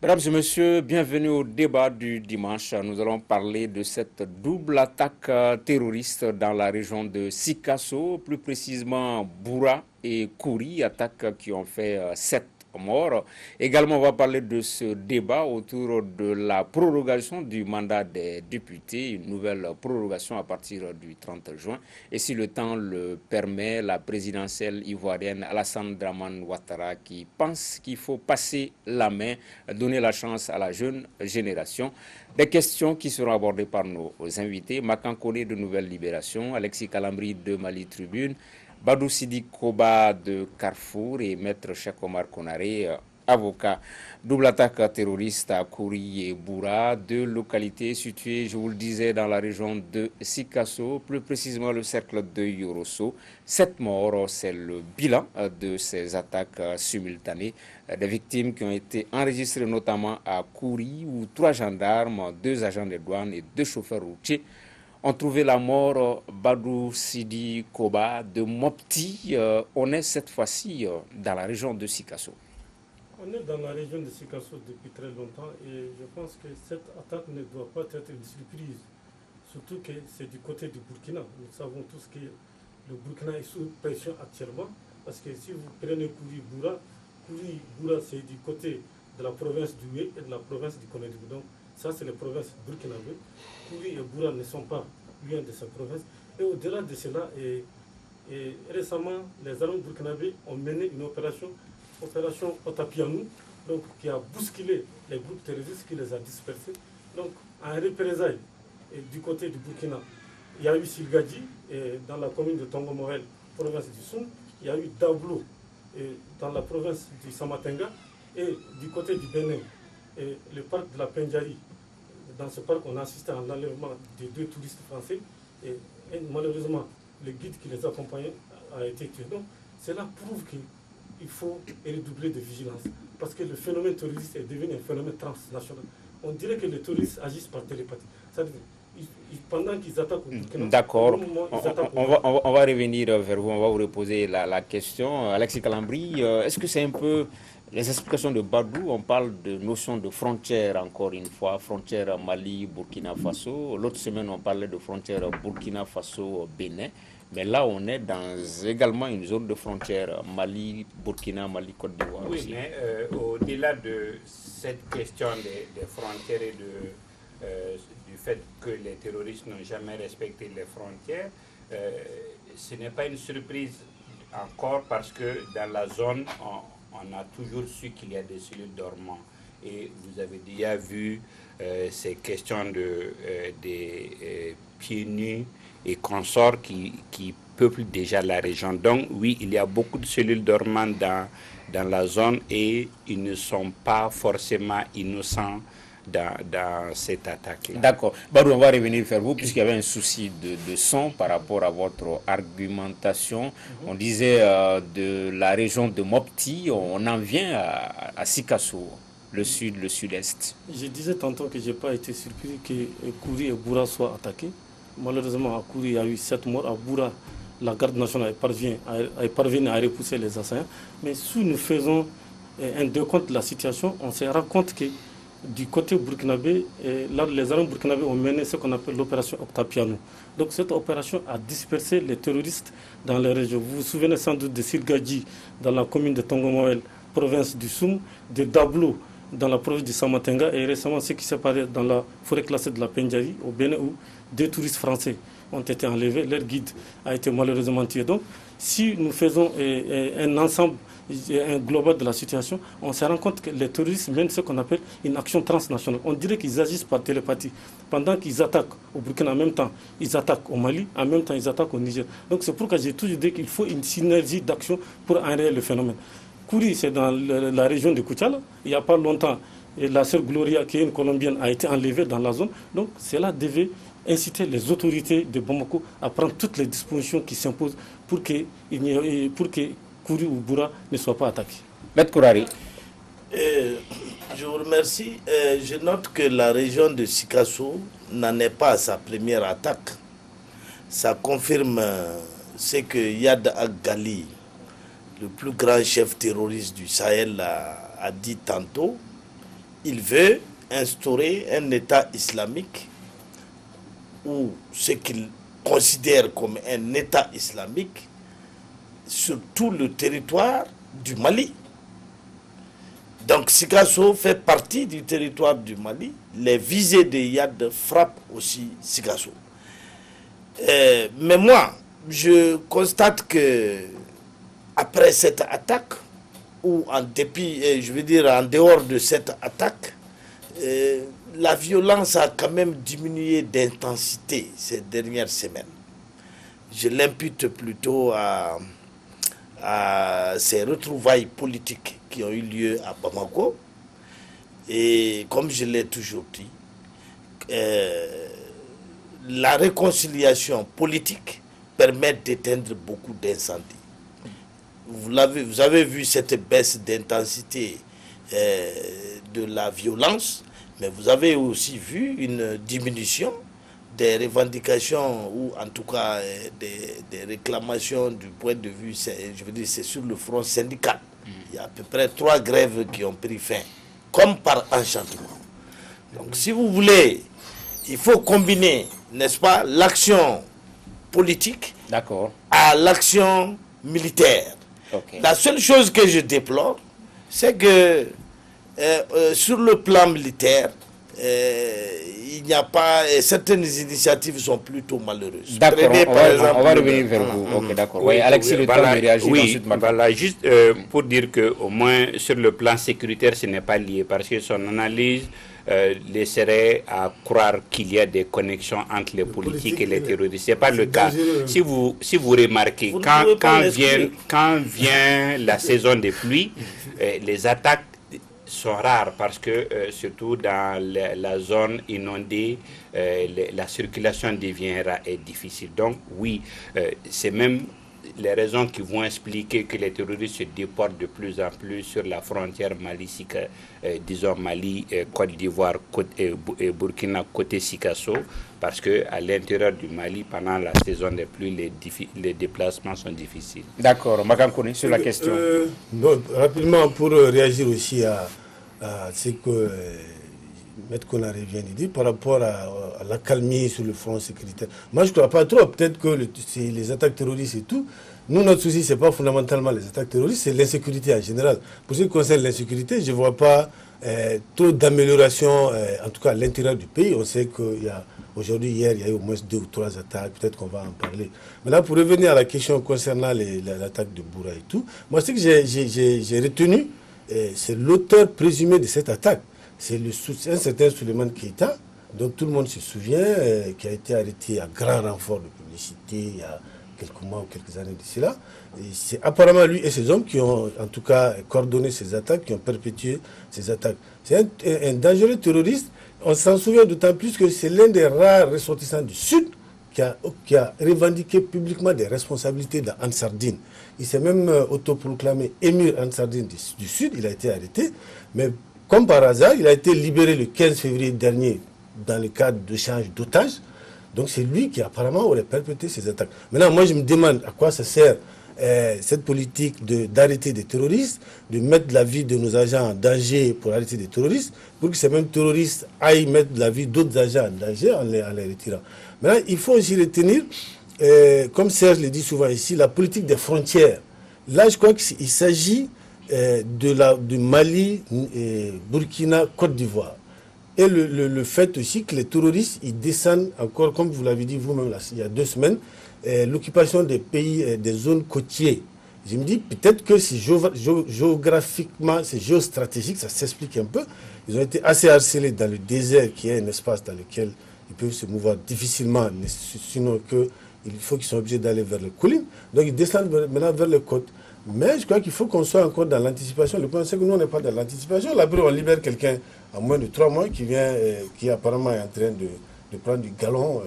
Mesdames et messieurs, bienvenue au débat du dimanche. Nous allons parler de cette double attaque terroriste dans la région de Sikasso, plus précisément Boura et Kouri, attaques qui ont fait 7 morts. Également, on va parler de ce débat autour de la prorogation du mandat des députés, une nouvelle prorogation à partir du 30 juin. Et si le temps le permet, la présidentielle ivoirienne Alassane Dramane Ouattara qui pense qu'il faut passer la main, donner la chance à la jeune génération. Des questions qui seront abordées par nos invités. Makan Kone de Nouvelle Libération, Alexis Kalambri de Mali Tribune, Badou Sidi Koba de Carrefour et Maître Cheikh Omar Konaré, avocat. Double attaque terroriste à Kouri et Boura, deux localités situées, je vous le disais, dans la région de Sikasso, plus précisément le cercle de Yorosso. 7 morts, c'est le bilan de ces attaques simultanées. Des victimes qui ont été enregistrées notamment à Kouri, où 3 gendarmes, 2 agents de douane et 2 chauffeurs routiers ont trouvé la mort. Badou Sidi Koba de Mopti. On est cette fois-ci dans la région de Sikasso. On est dans la région de Sikasso depuis très longtemps et je pense que cette attaque ne doit pas être une surprise. Surtout que c'est du côté du Burkina. Nous savons tous que le Burkina est sous pression actuellement parce que si vous prenez Kouri-Boura, c'est du côté de la province du Houé et de la province du Konédougou. Donc ça, c'est les provinces burkinabées. Kouri et Boura ne sont pas loin de ces provinces. Et au-delà de cela, récemment, les armées burkinabées ont mené une opération Otapianou, donc qui a bousculé les groupes terroristes, qui les a dispersés. Donc, en représailles, du côté du Burkina, il y a eu Silgadji, dans la commune de Tongomorel, province du Soum. Il y a eu Dablo, dans la province du Samatenga. Et du côté du Bénin, le parc de la Pendjari. Dans ce parc, on a assisté à l'enlèvement de 2 touristes français. Et malheureusement, le guide qui les accompagnait a été tué. Donc, cela prouve qu'il faut redoubler de vigilance. Parce que le phénomène terroriste est devenu un phénomène transnational. On dirait que les terroristes agissent par télépathie. Pendant qu'ils attaquent au Burkina, d'accord, on va revenir vers vous, on va vous reposer la question. Alexis Calambri, est-ce que c'est un peu les explications de Badou? On parle de notion de frontière, encore une fois, frontière Mali-Burkina Faso. L'autre semaine, on parlait de frontière Burkina Faso-Bénin. Mais là, on est dans également une zone de frontière Mali-Burkina, Mali-Côte d'Ivoire. Oui, aussi. mais au-delà de cette question des frontières et du fait que les terroristes n'ont jamais respecté les frontières, ce n'est pas une surprise encore parce que dans la zone, on a toujours su qu'il y a des cellules dormantes. Et vous avez déjà vu ces questions des pieds nus et consorts qui peuplent déjà la région. Donc oui, il y a beaucoup de cellules dormantes dans la zone et ils ne sont pas forcément innocents dans cette attaque-là. D'accord. Badou, on va revenir vers vous puisqu'il y avait un souci de son par rapport à votre argumentation. On disait de la région de Mopti, on en vient à Sikasso, le sud, le sud-est. Je disais tantôt que je n'ai pas été surpris que Kouri et Boura soient attaqués. Malheureusement, à Kouri, il y a eu 7 morts. À Boura, la garde nationale est parvenue à repousser les assaillants. Mais si nous faisons un décompte de la situation, on se rend compte que du côté burkinabé, les armées burkinabées ont mené ce qu'on appelle l'opération Octapiano. Donc cette opération a dispersé les terroristes dans les régions. Vous vous souvenez sans doute de Silgadji, dans la commune de Tongomorel, province du Soum, de Dablo, dans la province du Samatenga, et récemment ce qui s'est passé dans la forêt classée de la Pendjari, au Bénin, où 2 touristes français ont été enlevés. Leur guide a été malheureusement tué. Donc, si nous faisons un ensemble, un global de la situation, on se rend compte que les terroristes mènent ce qu'on appelle une action transnationale. On dirait qu'ils agissent par télépathie. Pendant qu'ils attaquent au Burkina, en même temps, ils attaquent au Mali, en même temps, ils attaquent au Niger. Donc, c'est pourquoi j'ai toujours dit qu'il faut une synergie d'action pour enrayer le phénomène. Kouri, c'est dans la région de Koutiala. Il n'y a pas longtemps, la sœur Gloria, qui est une Colombienne, a été enlevée dans la zone. Donc, cela devait inciter les autorités de Bamako à prendre toutes les dispositions qui s'imposent pour que Kouri ou Boura ne soient pas attaqués. Maître Kourari. Je vous remercie. Je note que la région de Sikasso n'en est pas à sa première attaque. Ça confirme ce que Yad Ag-Ghali, le plus grand chef terroriste du Sahel, a dit tantôt. il veut instaurer un État islamique ou ce qu'il considère comme un État islamique sur tout le territoire du Mali. Donc Sikasso fait partie du territoire du Mali. Les visées de Iyad frappent aussi Sikasso. Mais moi, je constate que après cette attaque, ou en dépit, je veux dire en dehors de cette attaque, la violence a quand même diminué d'intensité ces dernières semaines. Je l'impute plutôt à ces retrouvailles politiques qui ont eu lieu à Bamako. Et comme je l'ai toujours dit, la réconciliation politique permet d'éteindre beaucoup d'incendies. Vous avez vu cette baisse d'intensité de la violence, mais vous avez aussi vu une diminution des revendications ou en tout cas des réclamations du point de vue, je veux dire, c'est sur le front syndical. Il y a à peu près 3 grèves qui ont pris fin, comme par enchantement. Donc si vous voulez, il faut combiner, n'est-ce pas, l'action politique à l'action militaire. La seule chose que je déplore, c'est que sur le plan militaire, il n'y a pas, certaines initiatives sont plutôt malheureuses. D'accord, on va revenir vers vous. Ok, d'accord. Oui, Alexis, le temps de réagir ensuite. Voilà, juste pour dire qu'au moins sur le plan sécuritaire, ce n'est pas lié, parce que son analyse laisserait à croire qu'il y a des connexions entre les politiques et les terroristes. Ce n'est pas le cas. Si vous remarquez, quand vient la saison des pluies, les attaques sont rares parce que surtout dans la zone inondée, la circulation deviendra difficile. Donc oui, c'est même les raisons qui vont expliquer que les terroristes se déportent de plus en plus sur la frontière Mali, disons Mali, Côte d'Ivoire, Burkina, côté Sikasso, parce qu'à l'intérieur du Mali, pendant la saison des pluies, les déplacements sont difficiles. D'accord, Magankoni, sur la question. Rapidement, pour réagir aussi à ce que Maître Konaré vient de dire par rapport à l'accalmie sur le front sécuritaire. Moi, je ne crois pas trop. Peut-être que c'est les attaques terroristes et tout. Nous, notre souci, ce n'est pas fondamentalement les attaques terroristes, c'est l'insécurité en général. Pour ce qui concerne l'insécurité, je ne vois pas trop d'amélioration, en tout cas à l'intérieur du pays. On sait qu'il y a aujourd'hui, hier, il y a eu au moins 2 ou 3 attaques. Peut-être qu'on va en parler. Maintenant, pour revenir à la question concernant l'attaque de Boura et tout, moi, ce que j'ai retenu, c'est l'auteur présumé de cette attaque. C'est un certain Souleymane Keïta, dont tout le monde se souvient, qui a été arrêté à grand renfort de publicité il y a quelques mois ou quelques années de cela. C'est apparemment lui et ses hommes qui ont en tout cas coordonné ces attaques, qui ont perpétué ces attaques. C'est un dangereux terroriste. On s'en souvient d'autant plus que c'est l'un des rares ressortissants du Sud qui a revendiqué publiquement des responsabilités dans Ansardine. Il s'est même autoproclamé émir Ansardine du Sud. Il a été arrêté, mais comme par hasard, il a été libéré le 15 février dernier dans le cadre d'échange d'otages. Donc c'est lui qui apparemment aurait perpétré ces attaques. Maintenant, moi je me demande à quoi ça sert cette politique d'arrêter des terroristes, de mettre la vie de nos agents en danger pour arrêter des terroristes, pour que ces mêmes terroristes aillent mettre la vie d'autres agents en danger en les retirant. Maintenant, il faut aussi retenir, comme Serge le dit souvent ici, la politique des frontières. Là, je crois qu'il s'agit du Mali, Burkina, Côte d'Ivoire. Et le fait aussi que les terroristes, ils descendent encore, comme vous l'avez dit vous-même il y a 2 semaines, l'occupation des pays, des zones côtières. Je me dis peut-être que c'est géographiquement, c'est géostratégique, ça s'explique un peu. Ils ont été assez harcelés dans le désert, qui est un espace dans lequel ils peuvent se mouvoir difficilement, sinon il faut qu'ils soient obligés d'aller vers les collines. Donc ils descendent maintenant vers les côtes. Mais je crois qu'il faut qu'on soit encore dans l'anticipation. Le problème, c'est que nous, on n'est pas dans l'anticipation. Là, on libère quelqu'un en moins de 3 mois qui apparemment est en train de prendre du galon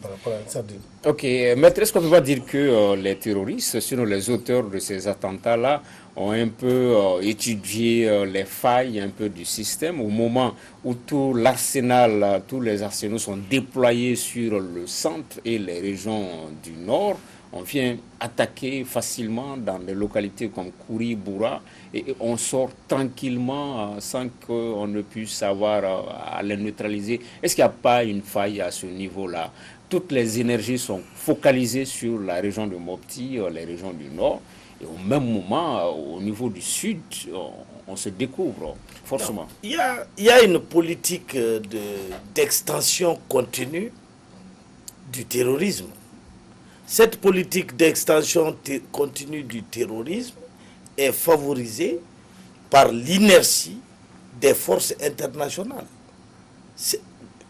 par rapport à ça. Ok, maître, est-ce qu'on peut pas dire que les terroristes, sinon les auteurs de ces attentats-là, ont un peu étudié les failles un peu du système au moment où tout l'arsenal, tous les arsenaux sont déployés sur le centre et les régions du nord? on vient attaquer facilement dans des localités comme Kouri, Boura, et on sort tranquillement sans qu'on ne puisse avoir à les neutraliser. Est-ce qu'il n'y a pas une faille à ce niveau-là? Toutes les énergies sont focalisées sur la région de Mopti, les régions du nord, et au même moment, au niveau du sud, on se découvre forcément. Il y a une politique d'extension continue du terrorisme. Cette politique d'extension continue du terrorisme est favorisée par l'inertie des forces internationales.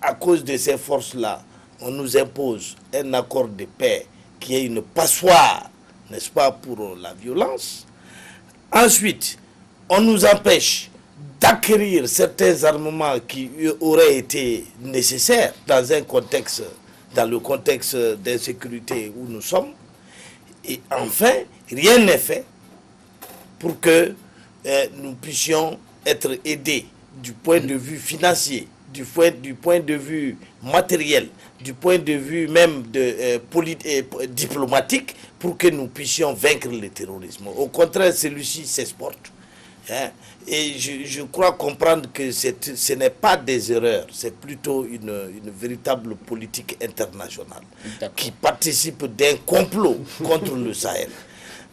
À cause de ces forces-là, on nous impose un accord de paix qui est une passoire, n'est-ce pas, pour la violence. Ensuite, on nous empêche d'acquérir certains armements qui auraient été nécessaires dans le contexte d'insécurité où nous sommes. Et enfin, rien n'est fait pour que nous puissions être aidés du point de vue financier, du point de vue matériel, du point de vue même diplomatique, pour que nous puissions vaincre le terrorisme. Au contraire, celui-ci s'exporte. Hein? Et je crois comprendre que ce n'est pas des erreurs, c'est plutôt une véritable politique internationale qui participe d'un complot contre le Sahel.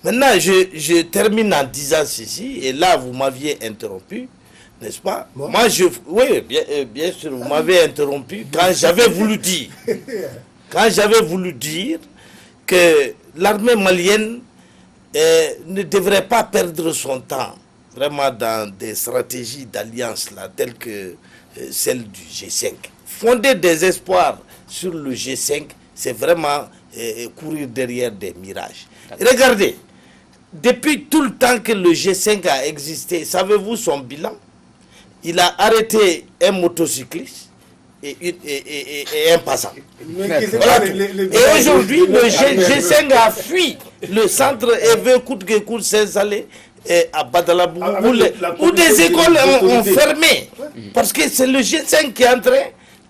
Maintenant, je termine en disant ceci, et là vous m'aviez interrompu, n'est-ce pas? Bon. Moi, oui, bien sûr, vous m'avez interrompu quand j'avais voulu dire que l'armée malienne ne devrait pas perdre son temps vraiment dans des stratégies d'alliance là, telles que celle du G5. Fonder des espoirs sur le G5, c'est vraiment courir derrière des mirages. Regardez, depuis tout le temps que le G5 a existé, savez-vous son bilan? Il a arrêté un motocycliste et un passant. Et aujourd'hui, le G5 a fui le centre et veut coûte que coûte s'installer à Badalabou, où des écoles ont fermé. Parce que c'est le G5 qui est en train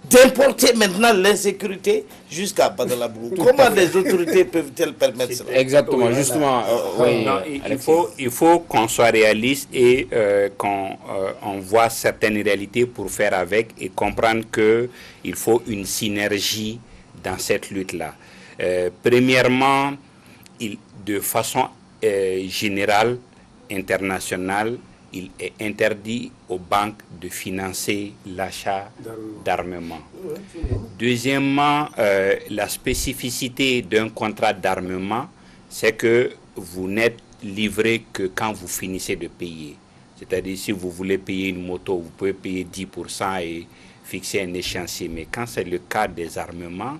d'importer maintenant l'insécurité jusqu'à Badalabou. Comment les autorités peuvent-elles permettre cela? Exactement, justement. Oui, non, il faut qu'on soit réaliste et qu'on voit certaines réalités pour faire avec et comprendre qu'il faut une synergie dans cette lutte-là. Premièrement, de façon générale, internationale, il est interdit aux banques de financer l'achat d'armement. Deuxièmement, la spécificité d'un contrat d'armement, c'est que vous n'êtes livré que quand vous finissez de payer. C'est-à-dire, si vous voulez payer une moto, vous pouvez payer 10% et fixer un échéancier. Mais quand c'est le cas des armements,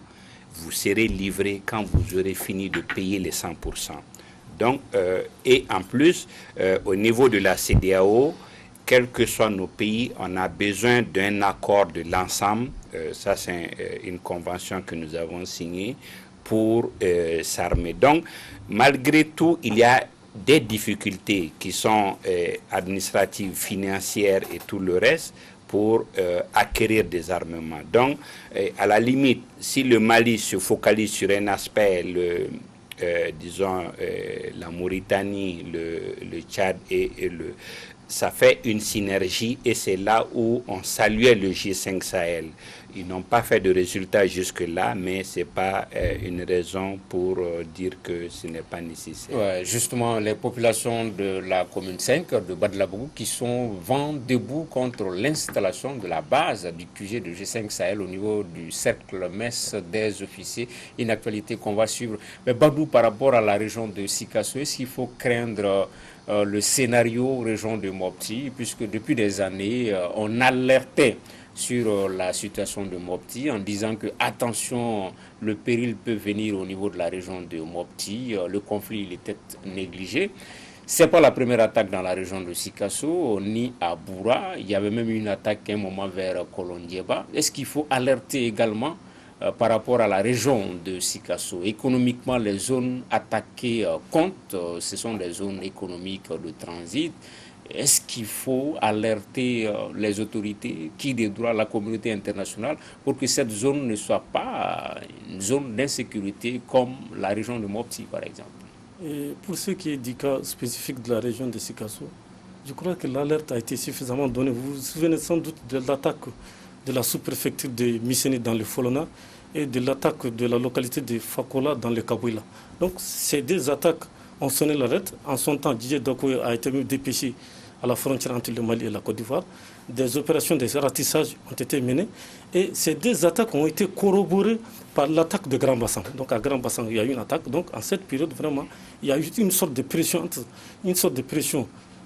vous serez livré quand vous aurez fini de payer les 100%. Donc, et en plus, au niveau de la CEDEAO, quels que soient nos pays, on a besoin d'un accord de l'ensemble. Ça, c'est une convention que nous avons signée pour s'armer. Donc, malgré tout, il y a des difficultés qui sont administratives, financières et tout le reste pour acquérir des armements. Donc, à la limite, si le Mali se focalise sur un aspect, disons, la Mauritanie, le Tchad ça fait une synergie et c'est là où on saluait le G5 Sahel. Ils n'ont pas fait de résultats jusque-là, mais ce n'est pas une raison pour dire que ce n'est pas nécessaire. Ouais, justement, les populations de la commune 5 de Badalabou qui sont vent debout contre l'installation de la base du QG de G5 Sahel au niveau du cercle mess des officiers, une actualité qu'on va suivre. Mais Badou, par rapport à la région de Sikasso, est-ce qu'il faut craindre le scénario région de Mopti, puisque depuis des années, on alertait sur la situation de Mopti en disant que attention, le péril peut venir au niveau de la région de Mopti, le conflit il était négligé. Ce n'est pas la première attaque dans la région de Sikasso, ni à Boura. Il y avait même une attaque à un moment vers Kolondieba. Est-ce qu'il faut alerter également par rapport à la région de Sikasso? Économiquement, les zones attaquées comptent. Ce sont des zones économiques de transit. est-ce qu'il faut alerter les autorités, qui des droits, la communauté internationale, pour que cette zone ne soit pas une zone d'insécurité comme la région de Mopti, par exemple? Et pour ce qui est du cas spécifique de la région de Sikasso, je crois que l'alerte a été suffisamment donnée. Vous vous souvenez sans doute de l'attaque de la sous-préfecture de Misseni dans le Folona et de l'attaque de la localité de Fakola dans le Kabouila. Donc ces deux attaques ont sonné l'alerte. En son temps, Didier Dokoye a été dépêché à la frontière entre le Mali et la Côte d'Ivoire. Des opérations de ratissage ont été menées et ces deux attaques ont été corroborées par l'attaque de Grand Bassan. Donc à Grand Bassan, il y a eu une attaque. Donc en cette période, vraiment, il y a eu une sorte de pression,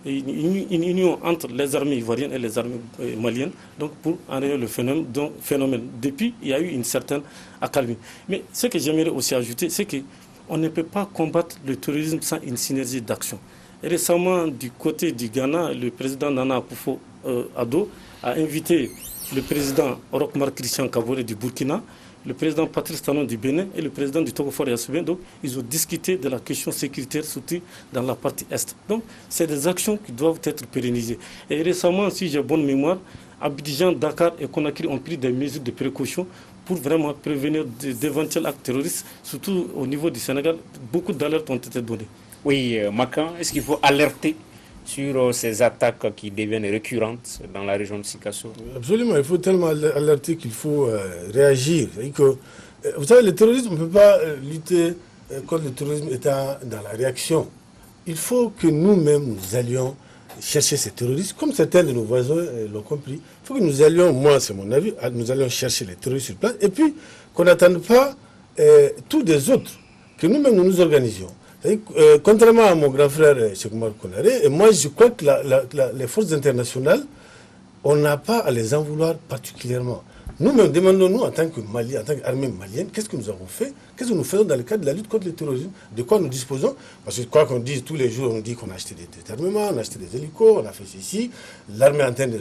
une union entre les armées ivoiriennes et les armées maliennes, donc pour enrayer le phénomène. Depuis, il y a eu une certaine accalmie. Mais ce que j'aimerais aussi ajouter, c'est qu'on ne peut pas combattre le terrorisme sans une synergie d'action. Récemment, du côté du Ghana, le président Nana Akufo-Addo a invité le président Roch-Marc Christian Kaboré du Burkina, le président Patrice Talon du Bénin et le président du Togo Fort Yasoubien. Donc, ils ont discuté de la question sécuritaire, surtout dans la partie Est. Donc, c'est des actions qui doivent être pérennisées. Et récemment, si j'ai bonne mémoire, Abidjan, Dakar et Conakry ont pris des mesures de précaution pour vraiment prévenir d'éventuels actes terroristes, surtout au niveau du Sénégal. Beaucoup d'alertes ont été données. Oui, Makan, est-ce qu'il faut alerter sur ces attaques qui deviennent récurrentes dans la région de Sikasso? Absolument, il faut tellement alerter qu'il faut réagir. Vous savez, le terrorisme, on ne peut pas lutter contre le terrorisme étant dans la réaction. Il faut que nous-mêmes, nous allions chercher ces terroristes, comme certains de nos voisins l'ont compris. Il faut que nous allions, moi c'est mon avis, nous allions chercher les terroristes sur place, et puis qu'on n'attende pas tous les autres, que nous-mêmes nous nous organisions. Contrairement à mon grand frère Cheikh Oumar Konaré, et moi je crois que les forces internationales, on n'a pas à les en vouloir particulièrement. Nous-mêmes, demandons-nous en tant que Mali, en tant qu'armée malienne, qu'est-ce que nous avons fait, qu'est-ce que nous faisons dans le cadre de la lutte contre le terrorisme, de quoi nous disposons. Parce que quoi qu'on dise tous les jours, on nous dit qu'on a acheté des armements, on a acheté des hélicos, on a fait ceci, l'armée est en train de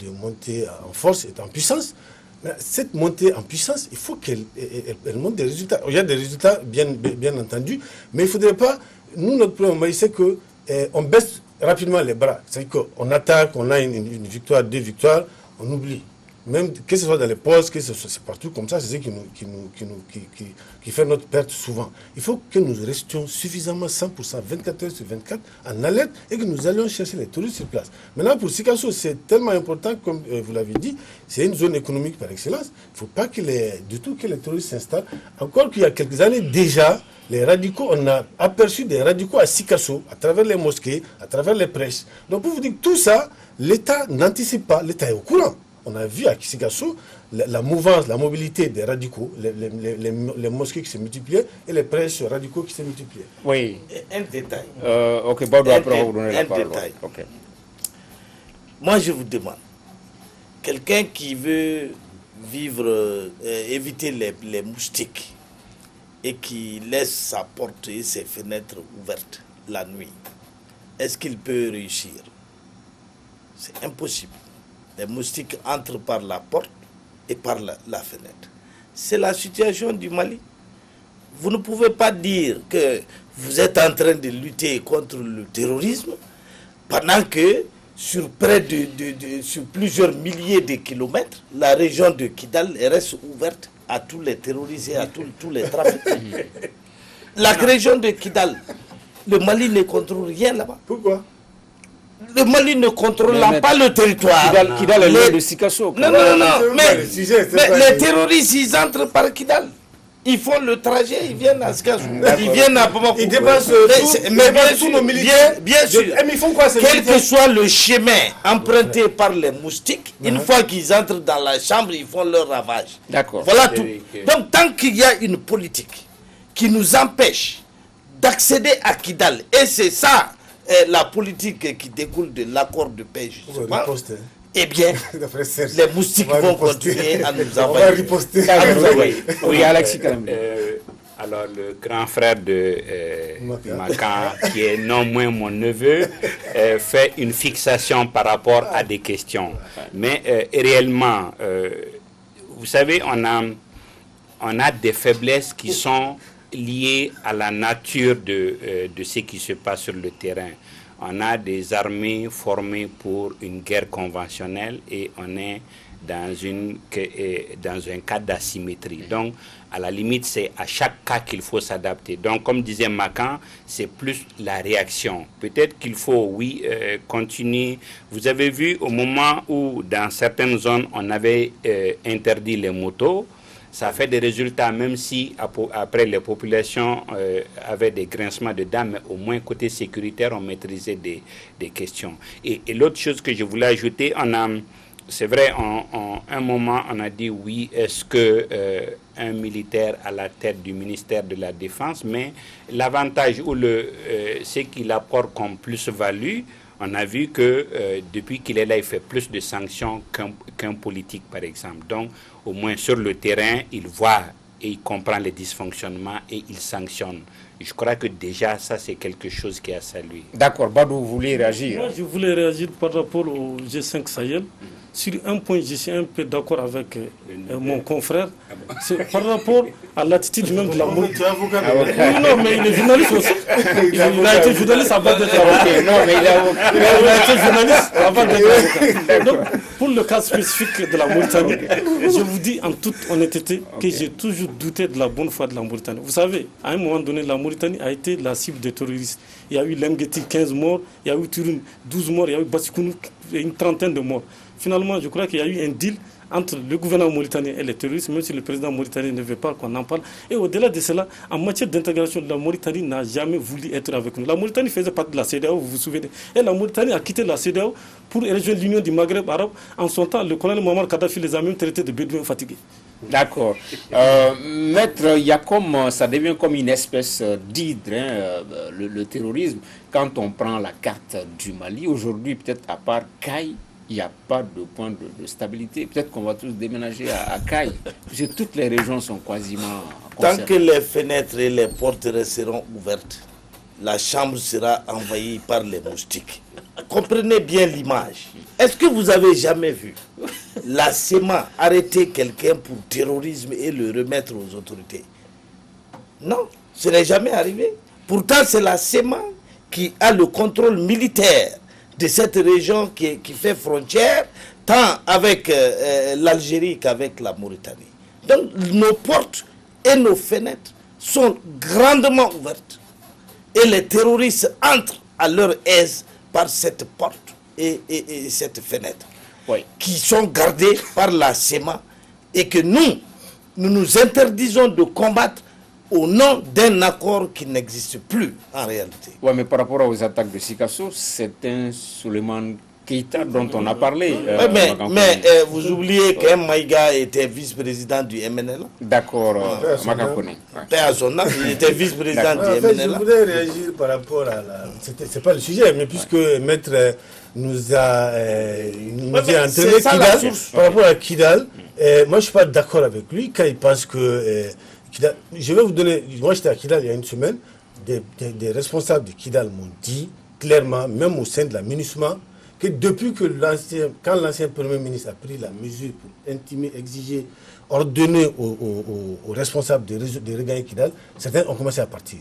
monter en force, est en puissance. Mais cette montée en puissance, il faut qu'elle montre des résultats. Il y a des résultats, bien entendu, mais il ne faudrait pas... Nous, notre problème, c'est qu'on baisse rapidement les bras. C'est-à-dire qu'on attaque, on a une victoire, deux victoires, on oublie. Même que ce soit dans les postes, que ce soit partout comme ça, c'est ce qui fait notre perte souvent. Il faut que nous restions suffisamment 100%, 24 heures sur 24, en alerte et que nous allions chercher les touristes sur place. Maintenant, pour Sikasso, c'est tellement important, comme vous l'avez dit, c'est une zone économique par excellence. Il ne faut pas que les touristes s'installent. Encore qu'il y a quelques années déjà, les radicaux, on a aperçu des radicaux à Sikasso, à travers les mosquées, à travers les prêches. Donc pour vous dire que tout ça, l'État n'anticipe pas, l'État est au courant. On a vu à Sikasso la mouvance, la mobilité des radicaux, les mosquées qui se multipliaient et les prêches radicaux qui se multipliaient. Oui. Un détail. Ok, Baudou, après vous donner la parole. Détail. Okay. Moi, je vous demande, quelqu'un qui veut vivre, éviter les moustiques et qui laisse sa porte et ses fenêtres ouvertes la nuit, est-ce qu'il peut réussir? C'est impossible. Les moustiques entrent par la porte et par la fenêtre. C'est la situation du Mali. Vous ne pouvez pas dire que vous êtes en train de lutter contre le terrorisme pendant que sur sur plusieurs milliers de kilomètres, la région de Kidal reste ouverte à tous les terroristes et à tous les trafiquants. La région de Kidal, le Mali ne contrôle rien là-bas. Pourquoi? Le Mali ne contrôle pas le territoire. Kidal est loin de Sikasso. Non, mais les terroristes, ils entrent par Kidal. Ils font le trajet, ils viennent à Sikasso. Ils viennent à Bamako. Ils dépassent tous nos militaires. Bien sûr. Mais ils font quoi, ces Quel militaires? que soit le chemin emprunté par les moustiques, une fois qu'ils entrent dans la chambre, ils font leur ravage. D'accord. Voilà tout. Donc, tant qu'il y a une politique qui nous empêche d'accéder à Kidal, et c'est ça, la politique qui découle de l'accord de paix, justement, eh bien, les moustiques vont continuer à nous envahir. On va riposter. Oui, Alexis Kalambi. Alors, le grand frère de Makan, qui est non moins mon neveu, fait une fixation par rapport à des questions. Mais réellement, vous savez, on a des faiblesses qui sont liées à la nature de ce qui se passe sur le terrain. on a des armées formées pour une guerre conventionnelle et on est dans un cas d'asymétrie. Donc, à la limite, c'est à chaque cas qu'il faut s'adapter. Donc, comme disait Macan, c'est plus la réaction. Peut-être qu'il faut, oui, continuer. Vous avez vu au moment où, dans certaines zones, on avait interdit les motos, ça fait des résultats, même si après les populations avaient des grincements de dents, mais au moins côté sécuritaire, on maîtrisait des questions. Et l'autre chose que je voulais ajouter, c'est vrai, en un moment, on a dit oui, est-ce que un militaire à la tête du ministère de la Défense, mais l'avantage ou ce qu'il apporte comme plus-value, on a vu que depuis qu'il est là, il fait plus de sanctions qu'un politique, par exemple. Donc, au moins sur le terrain, il voit et il comprend les dysfonctionnements et il sanctionne. Je crois que déjà, ça, c'est quelque chose qui est à saluer. D'accord. Badou, vous voulez réagir? Moi, je voulais réagir par rapport au G5 Sahel. Sur un point, je suis un peu d'accord avec mon confrère. C'est par rapport à l'attitude même de la Mauritanie. Oui, non, mais il est journaliste aussi. Il a été journaliste avant d'être avocat. Non, mais il a été journaliste avant d'être avocat. Donc, pour le cas spécifique de la Mauritanie, je vous dis en toute honnêteté que j'ai toujours douté de la bonne foi de la Mauritanie. Vous savez, à un moment donné, la Mauritanie a été la cible des terroristes. Il y a eu Lemgeti, 15 morts, il y a eu Turun, 12 morts, il y a eu Bassikounou, une trentaine de morts. Finalement, je crois qu'il y a eu un deal entre le gouvernement mauritanien et les terroristes, même si le président mauritanien ne veut pas qu'on en parle. Et au-delà de cela, en matière d'intégration, la Mauritanie n'a jamais voulu être avec nous. La Mauritanie faisait partie de la CEDEAO, vous vous souvenez. Et la Mauritanie a quitté la CEDEAO pour rejoindre l'Union du Maghreb arabe. En son temps, le colonel Mohamed Kadhafi les a même traités de bédouins fatigués. D'accord. Maître Yacoum, ça devient comme une espèce d'hydre, le terrorisme. Quand on prend la carte du Mali, aujourd'hui, peut-être à part Caille, il n'y a pas de point de stabilité. Peut-être qu'on va tous déménager à Caille, puisque toutes les régions sont quasiment concernées. Tant que les fenêtres et les portes resteront ouvertes, la chambre sera envahie par les moustiques. Comprenez bien l'image. Est-ce que vous avez jamais vu la SEMA arrêter quelqu'un pour terrorisme et le remettre aux autorités? Non, ce n'est jamais arrivé. Pourtant, c'est la SEMA qui a le contrôle militaire de cette région qui fait frontière, tant avec l'Algérie qu'avec la Mauritanie. Donc, nos portes et nos fenêtres sont grandement ouvertes. Et les terroristes entrent à leur aise par cette porte et cette fenêtre, oui, qui sont gardées par la SEMA et que nous nous interdisons de combattre au nom d'un accord qui n'existe plus en réalité. Oui, mais par rapport aux attaques de Sikasso, c'est un Souleymane Keïta dont on a parlé. Mais vous oubliez qu'un Maïga était vice-président du MNLA. D'accord, Makakone. Il était vice-président du MNLA. Je voulais réagir par rapport à la... C'est pas le sujet, mais puisque Maître nous a entraîné Kidal, par rapport à Kidal, moi je ne suis pas d'accord avec lui quand il pense que... je vais vous donner... Moi j'étais à Kidal il y a une semaine, des responsables de Kidal m'ont dit clairement, même au sein de la MINUSMA, que depuis que quand l'ancien Premier ministre a pris la mesure pour intimer, exiger, ordonner aux responsables de regagner Kidal, certains ont commencé à partir.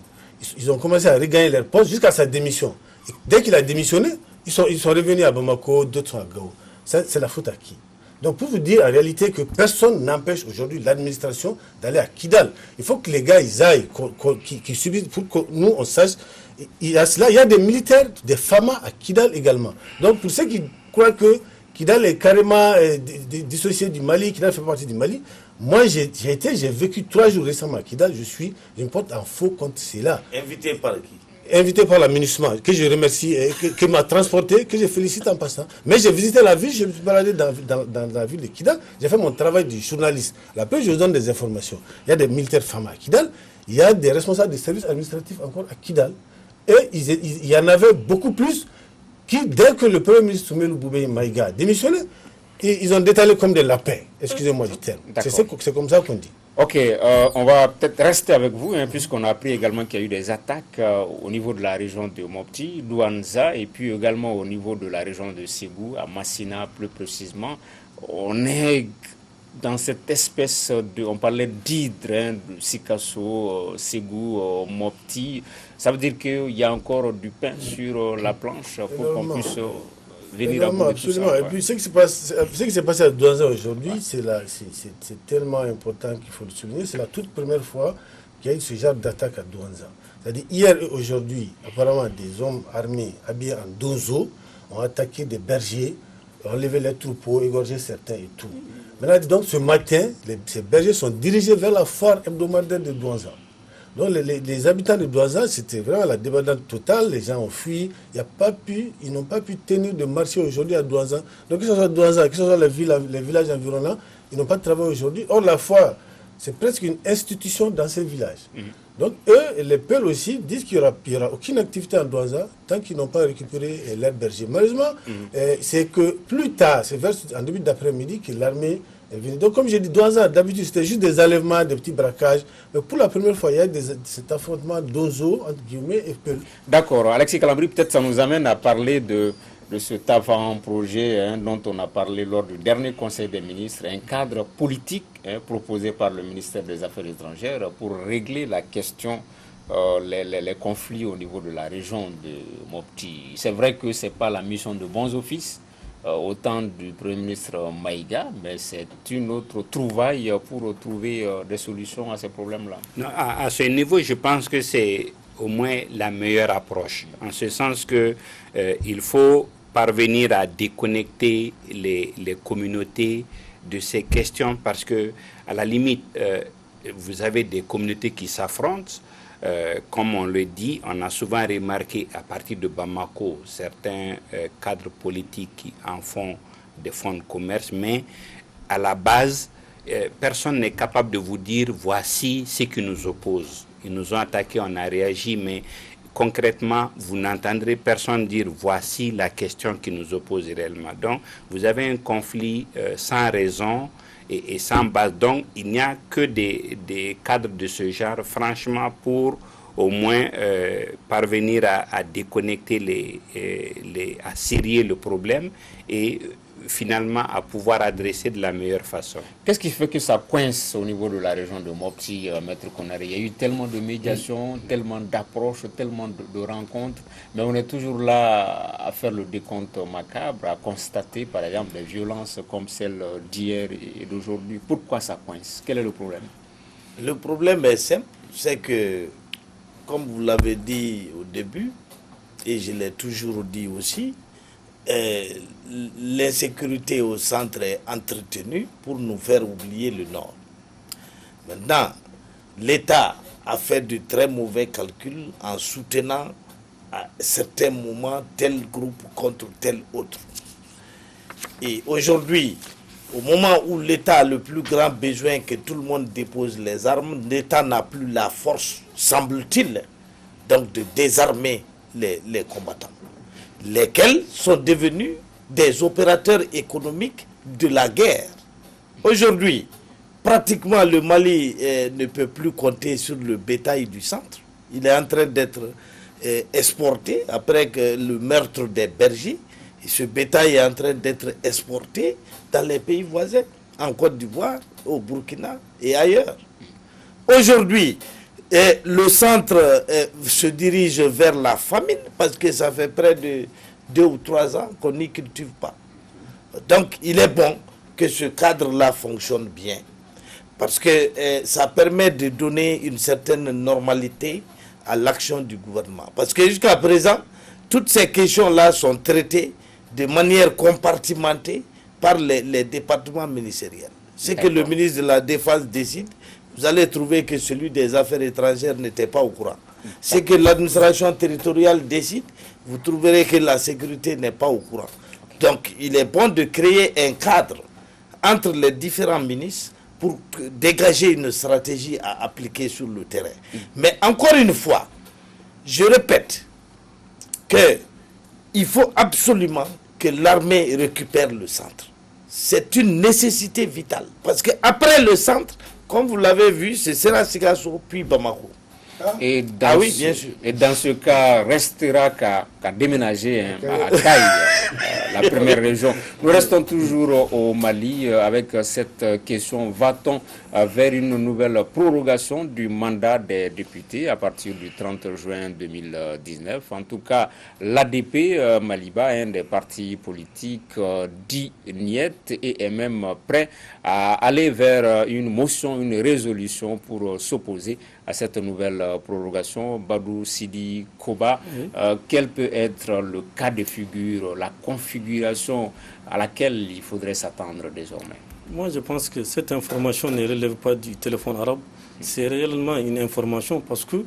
Ils ont commencé à regagner leur poste jusqu'à sa démission. Et dès qu'il a démissionné, ils sont revenus à Bamako, d'autres sont à Gao. C'est la faute à qui? Donc pour vous dire en réalité que personne n'empêche aujourd'hui l'administration d'aller à Kidal. Il faut que les gars ils aillent, qu'ils subissent, pour que nous on sache. Il y a des militaires, des FAMA à Kidal également. Donc pour ceux qui croient que Kidal est carrément dissocié du Mali, Kidal fait partie du Mali, moi j'ai vécu 3 jours récemment à Kidal, je me porte en faux contre cela. Invité par qui? Invité par la MINUSMA, que je remercie, qui m'a transporté, que je félicite en passant. Mais j'ai visité la ville, je me suis baladé dans la ville de Kidal, j'ai fait mon travail de journaliste. Après, je vous donne des informations. Il y a des militaires FAMA à Kidal, il y a des responsables des services administratifs encore à Kidal, et il y en avait beaucoup plus qui, dès que le Premier ministre Soumelou Boubeye Maïga a démissionné, ils ont détalé comme des lapins, excusez-moi du terme. C'est comme ça qu'on dit. Ok, on va peut-être rester avec vous, puisqu'on a appris également qu'il y a eu des attaques au niveau de la région de Mopti, Douanza, et puis également au niveau de la région de Ségou, à Massina plus précisément. On est dans cette espèce de, on parlait d'hydre, hein, de Sikasso, Ségou, Mopti, ça veut dire qu'il y a encore du pain sur la planche pour qu'on puisse venir à bout de tout ça. Absolument. Et puis ce qui s'est passé à Douanza aujourd'hui, c'est tellement important qu'il faut le souligner. C'est la toute première fois qu'il y a eu ce genre d'attaque à Douanza. C'est-à-dire hier et aujourd'hui, apparemment des hommes armés habillés en donzo ont attaqué des bergers, enlevé les troupeaux, égorgé certains et tout. Maintenant, donc ce matin, ces bergers sont dirigés vers la foire hebdomadaire de Douanza. Donc les habitants de Douanza, c'était vraiment la débandade totale, les gens ont fui, ils n'ont pas pu tenir de marché aujourd'hui à Douanza. Donc que ce soit Douanza, que ce soit les villages environnants, ils n'ont pas travaillé aujourd'hui. Or la foire, c'est presque une institution dans ces villages. Donc eux, les Peuls aussi, disent qu'il n'y aura aucune activité en Douanza tant qu'ils n'ont pas récupéré leurs bergers. Malheureusement, c'est que plus tard, c'est en début d'après-midi que l'armée est venue. Donc comme j'ai dit, Douanza, d'habitude, c'était juste des enlèvements, des petits braquages. Mais pour la première fois, il y a cet affrontement d'Ozo, entre guillemets, et Peuls. D'accord. Alexis Calambri, peut-être ça nous amène à parler de cet avant-projet dont on a parlé lors du dernier Conseil des ministres, un cadre politique proposé par le ministère des Affaires étrangères pour régler la question, les conflits au niveau de la région de Mopti. C'est vrai que ce n'est pas la mission de bons offices au temps du Premier ministre Maïga, mais c'est une autre trouvaille pour trouver des solutions à ces problèmes-là. À ce niveau, je pense que c'est au moins la meilleure approche, en ce sens que il faut parvenir à déconnecter les communautés de ces questions, parce que à la limite, vous avez des communautés qui s'affrontent. Comme on le dit, on a souvent remarqué à partir de Bamako, certains cadres politiques qui en font des fonds de commerce, mais à la base, personne n'est capable de vous dire voici ce qui nous oppose. Ils nous ont attaqués, on a réagi, mais concrètement, vous n'entendrez personne dire voici la question qui nous oppose réellement. Donc, vous avez un conflit sans raison et sans base. Donc, il n'y a que des cadres de ce genre, franchement, pour au moins parvenir à déconnecter à serrer le problème et finalement à pouvoir adresser de la meilleure façon. Qu'est-ce qui fait que ça coince au niveau de la région de Mopti, Maître Konaré? Il y a eu tellement de médiations, tellement d'approches, tellement de rencontres, mais on est toujours là à faire le décompte macabre, à constater par exemple des violences comme celle d'hier et d'aujourd'hui. Pourquoi ça coince? Quel est le problème? Le problème est simple, c'est que, comme vous l'avez dit au début, et je l'ai toujours dit aussi, l'insécurité au centre est entretenue pour nous faire oublier le Nord. Maintenant, l'État a fait de très mauvais calculs en soutenant à certains moments tel groupe contre tel autre. Et aujourd'hui, au moment où l'État a le plus grand besoin que tout le monde dépose les armes, l'État n'a plus la force, semble-t-il, donc de désarmer les combattants, lesquels sont devenus des opérateurs économiques de la guerre. Aujourd'hui, pratiquement le Mali ne peut plus compter sur le bétail du centre. Il est en train d'être exporté après que le meurtre des bergers. Et ce bétail est en train d'être exporté dans les pays voisins, en Côte d'Ivoire, au Burkina et ailleurs. Aujourd'hui, le centre se dirige vers la famine parce que ça fait près de 2 ou 3 ans qu'on n'y cultive pas. Donc il est bon que ce cadre-là fonctionne bien parce que ça permet de donner une certaine normalité à l'action du gouvernement. Parce que jusqu'à présent, toutes ces questions-là sont traitées de manière compartimentée par les départements ministériels. C'est que le ministre de la Défense décide, vous allez trouver que celui des Affaires étrangères n'était pas au courant. C'est que l'administration territoriale décide, vous trouverez que la sécurité n'est pas au courant. Donc, il est bon de créer un cadre entre les différents ministres pour dégager une stratégie à appliquer sur le terrain. Mais encore une fois, je répète qu'il faut absolument que l'armée récupère le centre. C'est une nécessité vitale. Parce qu'après le centre, comme vous l'avez vu, ce sera Sikasso puis Bamako. Et dans, oui, bien sûr. Et dans ce cas, restera qu'à déménager à Taï, la première région. Nous restons toujours au Mali avec cette question. Va-t-on vers une nouvelle prorogation du mandat des députés à partir du 30 juin 2019? En tout cas, l'ADP Maliba, un des partis politiques, dit niet et est même prêt à aller vers une motion, une résolution pour s'opposer à cette nouvelle prorogation. Badou Sidi Koba, quel peut être le cas de figure, la configuration à laquelle il faudrait s'attendre désormais? Moi, je pense que cette information ne relève pas du téléphone arabe. C'est réellement une information parce que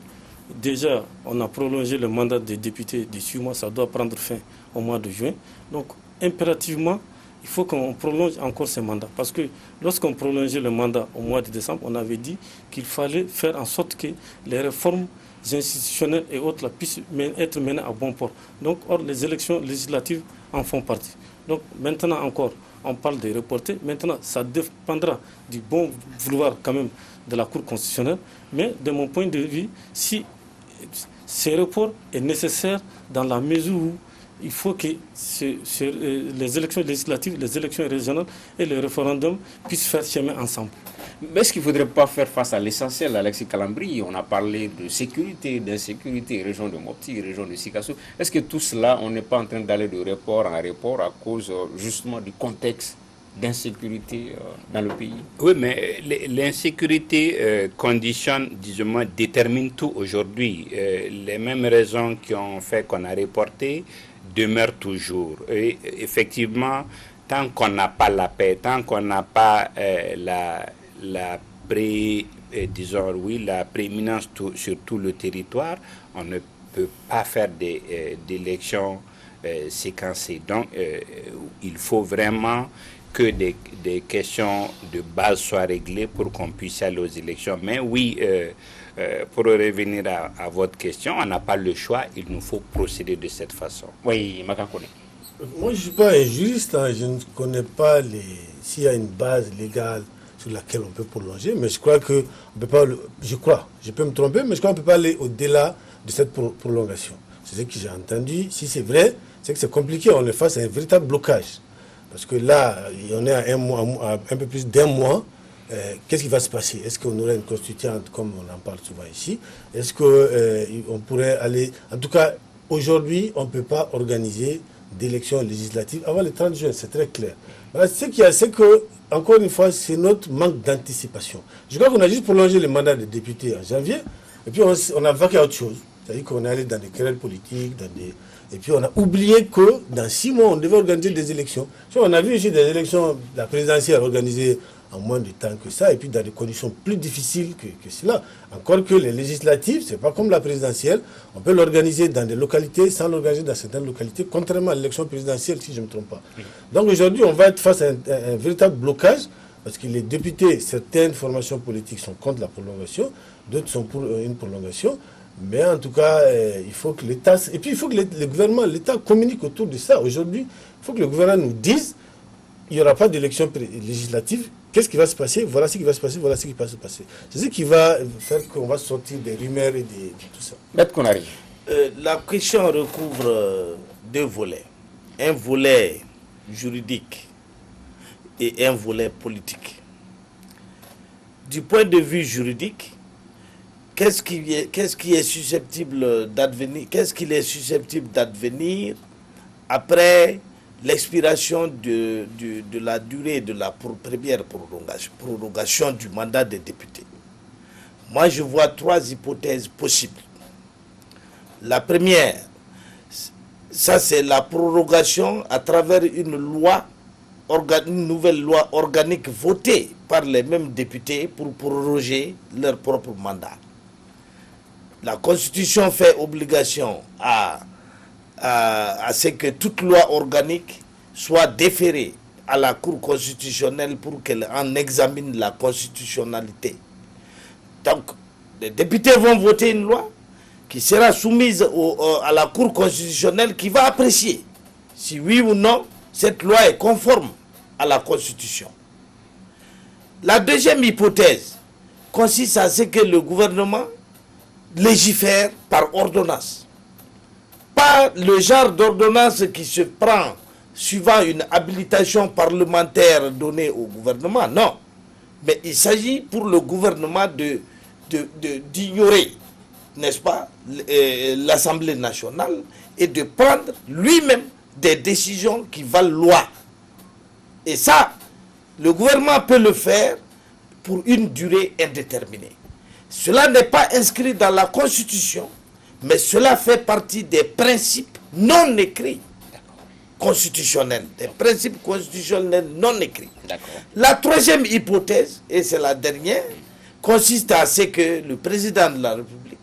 déjà, on a prolongé le mandat des députés de 6 mois. Ça doit prendre fin au mois de juin. Donc, impérativement, il faut qu'on prolonge encore ce mandat. Parce que lorsqu'on prolongeait le mandat au mois de décembre, on avait dit qu'il fallait faire en sorte que les réformes institutionnelles et autres là, puissent être menées à bon port. Donc, or, les élections législatives en font partie. Donc, maintenant encore, on parle de reporter. Maintenant, ça dépendra du bon vouloir quand même de la Cour constitutionnelle. Mais de mon point de vue, si ce report est nécessaire dans la mesure où il faut que les élections législatives, les élections régionales et le référendum puissent faire chemin ensemble. Mais est-ce qu'il ne faudrait pas faire face à l'essentiel, Alexis Calambri? On a parlé de sécurité, d'insécurité, région de Mopti, région de Sikasso. Est-ce que tout cela, on n'est pas en train d'aller de report en report à cause justement du contexte d'insécurité dans le pays? Oui, mais l'insécurité conditionne, disons, détermine tout aujourd'hui. Les mêmes raisons qui ont fait qu'on a reporté demeurent toujours. Et effectivement, tant qu'on n'a pas la paix, tant qu'on n'a pas la prééminence sur tout le territoire, on ne peut pas faire d'élections séquencées. Donc, il faut vraiment que des questions de base soient réglées pour qu'on puisse aller aux élections. Mais oui, pour revenir à votre question, on n'a pas le choix, il nous faut procéder de cette façon. Oui, Makakone. Moi, je ne suis pas un juriste, hein, je ne connais pas s'il y a une base légale sur laquelle on peut prolonger, mais je crois que on peut pas, je peux me tromper, mais je crois qu'on ne peut pas aller au-delà de cette prolongation. C'est ce que j'ai entendu. Si c'est vrai, c'est que c'est compliqué, on est face à un véritable blocage. Parce que là, on est à un peu plus d'un mois. Qu'est-ce qui va se passer? Est-ce qu'on aurait une constituante comme on en parle souvent ici? Est-ce qu'on pourrait aller... En tout cas, aujourd'hui, on ne peut pas organiser d'élections législatives avant le 30 juin, c'est très clair. Ce qu'il y a, c'est que, encore une fois, c'est notre manque d'anticipation. Je crois qu'on a juste prolongé le mandat des députés en janvier, et puis on a vaqué à autre chose. C'est-à-dire qu'on est allé dans des querelles politiques, et puis on a oublié que dans 6 mois, on devait organiser des élections. On a vu ici des élections, la présidentielle organisée en moins de temps que ça, et puis dans des conditions plus difficiles que cela. Encore que les législatives, ce n'est pas comme la présidentielle, on peut l'organiser dans des localités sans l'organiser dans certaines localités, contrairement à l'élection présidentielle, si je ne me trompe pas. Donc aujourd'hui, on va être face à un véritable blocage, parce que les députés, certaines formations politiques sont contre la prolongation, d'autres sont pour une prolongation. Mais en tout cas, il faut que l'État... Et puis il faut que le gouvernement, l'État communique autour de ça. Aujourd'hui, il faut que le gouvernement nous dise il n'y aura pas d'élection législative. Qu'est-ce qui va se passer? Voilà ce qui va se passer, voilà ce qui va se passer. C'est ce qui va faire qu'on va sortir des rumeurs et de tout ça. Maître Konari. La question recouvre 2 volets. Un volet juridique et un volet politique. Du point de vue juridique, qu'est-ce qui est susceptible d'advenir? Qu'est-ce qu'il est susceptible d'advenir après l'expiration de la durée de la première prorogation du mandat des députés? Moi, je vois 3 hypothèses possibles. La première, ça c'est la prorogation à travers une nouvelle loi organique votée par les mêmes députés pour proroger leur propre mandat. La Constitution fait obligation à ce que toute loi organique soit déférée à la Cour constitutionnelle pour qu'elle en examine la constitutionnalité. Donc, les députés vont voter une loi qui sera soumise à la Cour constitutionnelle qui va apprécier si oui ou non cette loi est conforme à la Constitution. La deuxième hypothèse consiste à ce que le gouvernement légifère par ordonnance. Pas le genre d'ordonnance qui se prend suivant une habilitation parlementaire donnée au gouvernement, non. Mais il s'agit pour le gouvernement d'ignorer, n'est-ce pas, l'Assemblée nationale et de prendre lui-même des décisions qui valent loi. Et ça, le gouvernement peut le faire pour une durée indéterminée. Cela n'est pas inscrit dans la Constitution, mais cela fait partie des principes non écrits constitutionnels, des principes constitutionnels non écrits. La troisième hypothèse, et c'est la dernière, consiste à ce que le président de la République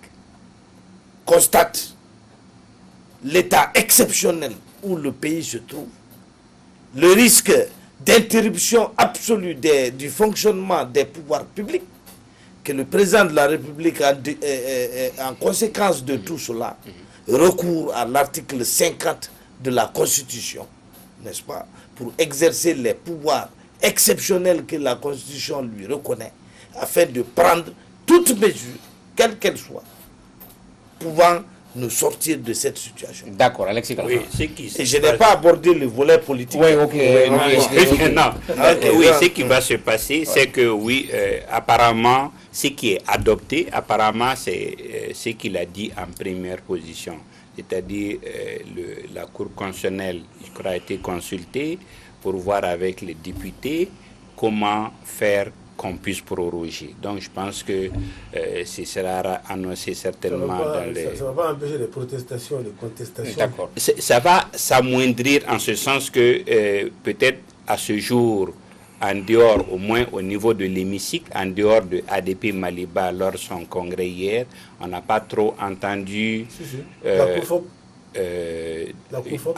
constate l'état exceptionnel où le pays se trouve, le risque d'interruption absolue du fonctionnement des pouvoirs publics, que le président de la République, en conséquence de tout cela, recourt à l'article 50 de la Constitution, n'est-ce pas, pour exercer les pouvoirs exceptionnels que la Constitution lui reconnaît, afin de prendre toute mesure, quelle qu'elle soit, pouvant nous sortir de cette situation. D'accord, Alexis Kalfa. Oui, et je n'ai pas abordé le volet politique. Oui, ok. Oui, ce qui va se passer, c'est que oui, apparemment, ce qui est adopté, apparemment, c'est ce qu'il a dit en première position. C'est-à-dire, la Cour constitutionnelle, je crois, a été consultée pour voir avec les députés comment faire qu'on puisse proroger. Donc je pense que ce sera annoncé certainement dans les... Ça ne va pas empêcher les protestations, les contestations. D'accord. Ça va s'amoindrir en ce sens que peut-être à ce jour, en dehors, au moins au niveau de l'hémicycle, en dehors de ADP Maliba lors de son congrès hier, on n'a pas trop entendu...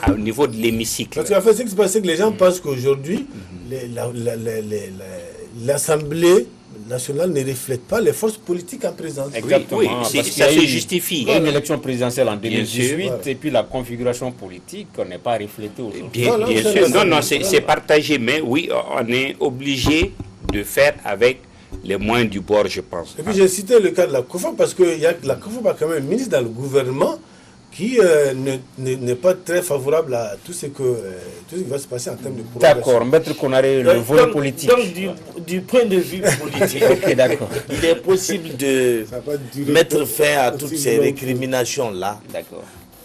au niveau de l'hémicycle. Parce qu'en fait, ce qui se passe, c'est que les gens pensent qu'aujourd'hui, l'Assemblée nationale ne reflète pas les forces politiques en présence. Exactement. Oui, ça se justifie. Il y a une élection présidentielle en 2018 et puis la configuration politique n'est pas reflétée aujourd'hui. Bien sûr. Non, c'est partagé, mais oui, on est obligé de faire avec les moyens du bord, je pense. Et puis j'ai cité le cas de la COFA parce que la COFA a quand même un ministre dans le gouvernement qui n'est pas très favorable à tout ce qui va se passer en termes de progression. D'accord, Maître Konaré, le volet politique. Donc, du point de vue politique, okay, il est possible de mettre fin à toutes ces récriminations-là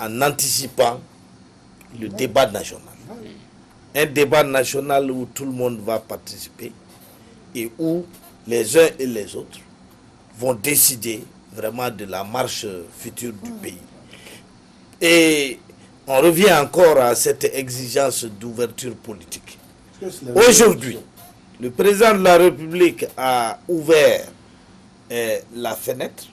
en anticipant le débat national. Un débat national où tout le monde va participer et où les uns et les autres vont décider vraiment de la marche future du pays. Et on revient encore à cette exigence d'ouverture politique. Aujourd'hui, le président de la République a ouvert la fenêtre,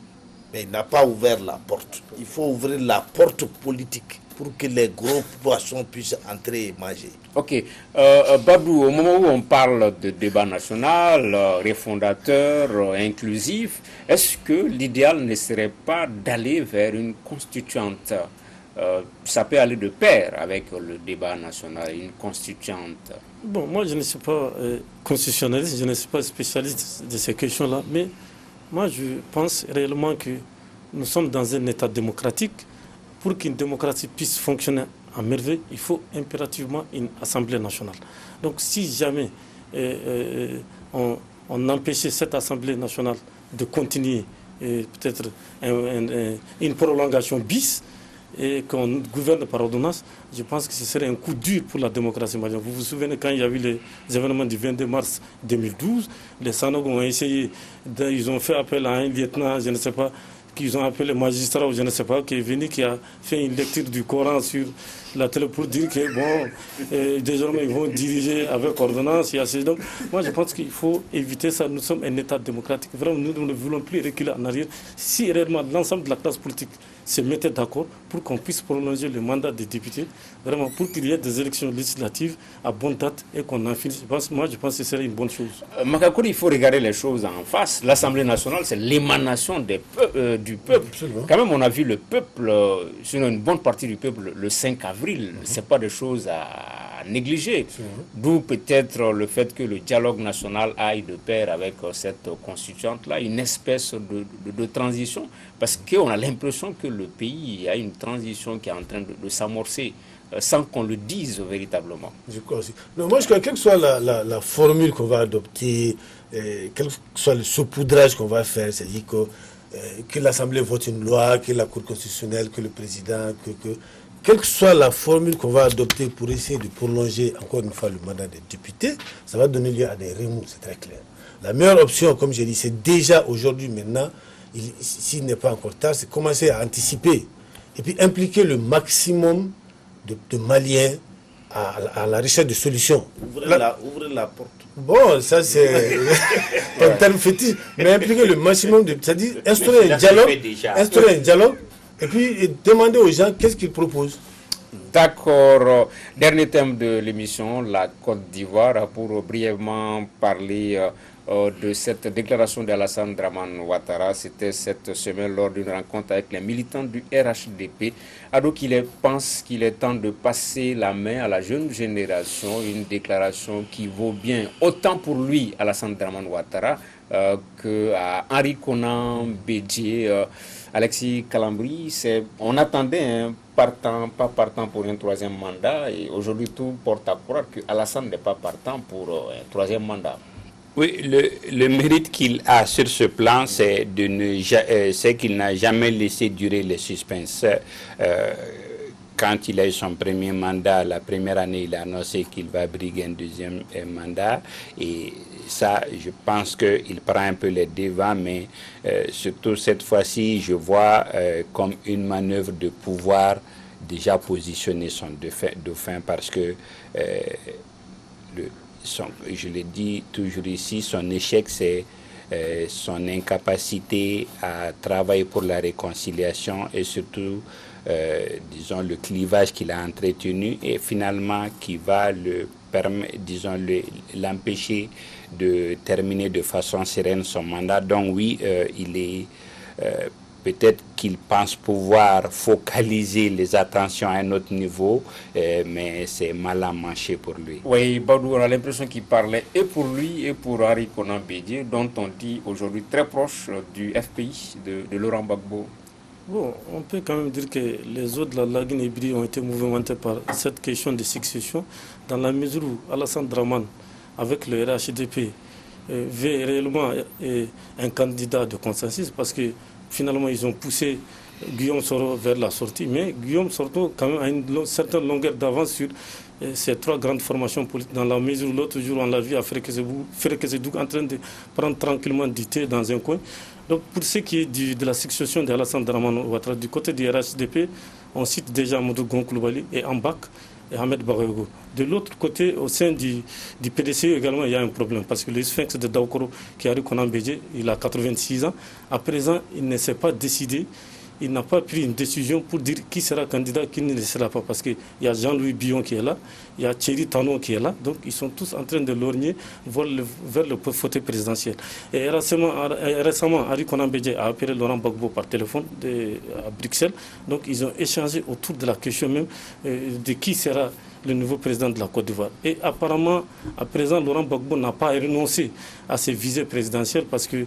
mais il n'a pas ouvert la porte. Il faut ouvrir la porte politique pour que les gros poissons puissent entrer et manger. Ok. Badou, au moment où on parle de débat national, refondateur, inclusif, est-ce que l'idéal ne serait pas d'aller vers une constituante? Ça peut aller de pair avec le débat national, une constituante. Bon, moi je ne suis pas constitutionnaliste, je ne suis pas spécialiste de ces questions-là, mais moi je pense réellement que nous sommes dans un État démocratique. Pour qu'une démocratie puisse fonctionner à merveille, il faut impérativement une Assemblée nationale. Donc si jamais on empêchait cette Assemblée nationale de continuer peut-être une prolongation bis, et qu'on gouverne par ordonnance, je pense que ce serait un coup dur pour la démocratie malienne. Vous vous souvenez quand il y a eu les événements du 22 mars 2012, les Sanogo ont essayé, ils ont fait appel à un lieutenant, je ne sais pas, qu'ils ont appelé magistrat ou je ne sais pas, qui est venu, qui a fait une lecture du Coran sur la télé pour dire que bon, désormais ils vont diriger avec ordonnance. Donc moi je pense qu'il faut éviter ça. Nous sommes un État démocratique. Vraiment, nous ne voulons plus reculer en arrière. Si réellement l'ensemble de la classe politique se mettait d'accord pour qu'on puisse prolonger le mandat des députés, vraiment pour qu'il y ait des élections législatives à bonne date et qu'on en finisse. Moi je pense que ce serait une bonne chose. Makakouri, il faut regarder les choses en face. L'Assemblée nationale, c'est l'émanation du peuple. Absolument. Quand même, on a vu le peuple, sinon une bonne partie du peuple, le 5 avril. C'est pas des choses à à négliger. D'où peut-être le fait que le dialogue national aille de pair avec cette constituante-là, une espèce de transition, parce qu'on a l'impression que le pays a une transition qui est en train de s'amorcer sans qu'on le dise véritablement. Je crois aussi. Non, moi, je crois que quelle que soit la formule qu'on va adopter, quel que soit le saupoudrage qu'on va faire, c'est-à-dire que l'Assemblée vote une loi, que la Cour constitutionnelle, que le président, quelle que soit la formule qu'on va adopter pour essayer de prolonger encore une fois le mandat des députés, ça va donner lieu à des remous, c'est très clair. La meilleure option, comme j'ai dit, c'est déjà aujourd'hui, maintenant, s'il n'est pas encore tard, c'est commencer à anticiper et puis impliquer le maximum de Maliens à la recherche de solutions. Ouvrez la porte. Bon, ça c'est un terme fétiche, mais impliquer le maximum c'est-à-dire instaurer un dialogue et puis demander aux gens qu'est-ce qu'ils proposent. D'accord. Dernier thème de l'émission, la Côte d'Ivoire, pour brièvement parler de cette déclaration d'Alassane Dramane Ouattara. C'était cette semaine lors d'une rencontre avec les militants du RHDP. Alors qu'il pense qu'il est temps de passer la main à la jeune génération, une déclaration qui vaut bien autant pour lui, Alassane Dramane Ouattara, qu'à Henri Konan Bédié, Alexis Calambri. On attendait pas partant pour un troisième mandat, et aujourd'hui tout porte à croire que Alassane n'est pas partant pour un troisième mandat. Oui, le mérite qu'il a sur ce plan, c'est qu'il n'a jamais laissé durer le suspense. Quand il a eu son premier mandat, la première année, il a annoncé qu'il va briguer un deuxième mandat. Et ça, je pense qu'il prend un peu les devants, mais surtout cette fois-ci, je vois comme une manœuvre de pouvoir déjà positionner son dauphin parce que je le dis toujours ici, son échec, c'est son incapacité à travailler pour la réconciliation et surtout, disons, le clivage qu'il a entretenu et finalement qui va l'empêcher de terminer de façon sereine son mandat. Donc oui, il est... peut-être qu'il pense pouvoir focaliser les attentions à un autre niveau, mais c'est mal à mancher pour lui. Oui, Badou, on a l'impression qu'il parlait et pour lui et pour Henri Konan Bédié, dont on dit aujourd'hui très proche du FPI de Laurent Gbagbo. Bon, on peut quand même dire que les eaux de la Guinée-Bissau ont été mouvementées par cette question de succession, dans la mesure où Alassane Dramane, avec le RHDP, veut réellement un candidat de consensus, parce que finalement, ils ont poussé Guillaume Soro vers la sortie. Mais Guillaume Soro, quand même, a une certaine longueur d'avance sur ces trois grandes formations politiques. Dans la mesure où l'autre jour, on l'a vu à Frékezedouk en train de prendre tranquillement du thé dans un coin. Donc, pour ce qui est de la succession d'Alassane Dramane Ouattara, du côté du RHDP, on cite déjà Amadou Gon Coulibaly et Ambak et Ahmed Barogo. De l'autre côté, au sein du PDCE également, il y a un problème parce que le sphinx de Daoukoro, qui a Konan Bédié, il a 86 ans. À présent, il ne s'est pas décidé, il n'a pas pris une décision pour dire qui sera candidat, qui ne le sera pas. Parce qu'il y a Jean-Louis Billon qui est là, il y a Thierry Tano qui est là. Donc, ils sont tous en train de lorgner vers le fauteuil présidentiel. Et récemment, Henri Konan Bédié a appelé Laurent Gbagbo par téléphone à Bruxelles. Donc, ils ont échangé autour de la question même de qui sera le nouveau président de la Côte d'Ivoire. Et apparemment, à présent, Laurent Gbagbo n'a pas renoncé à ses visées présidentielles parce que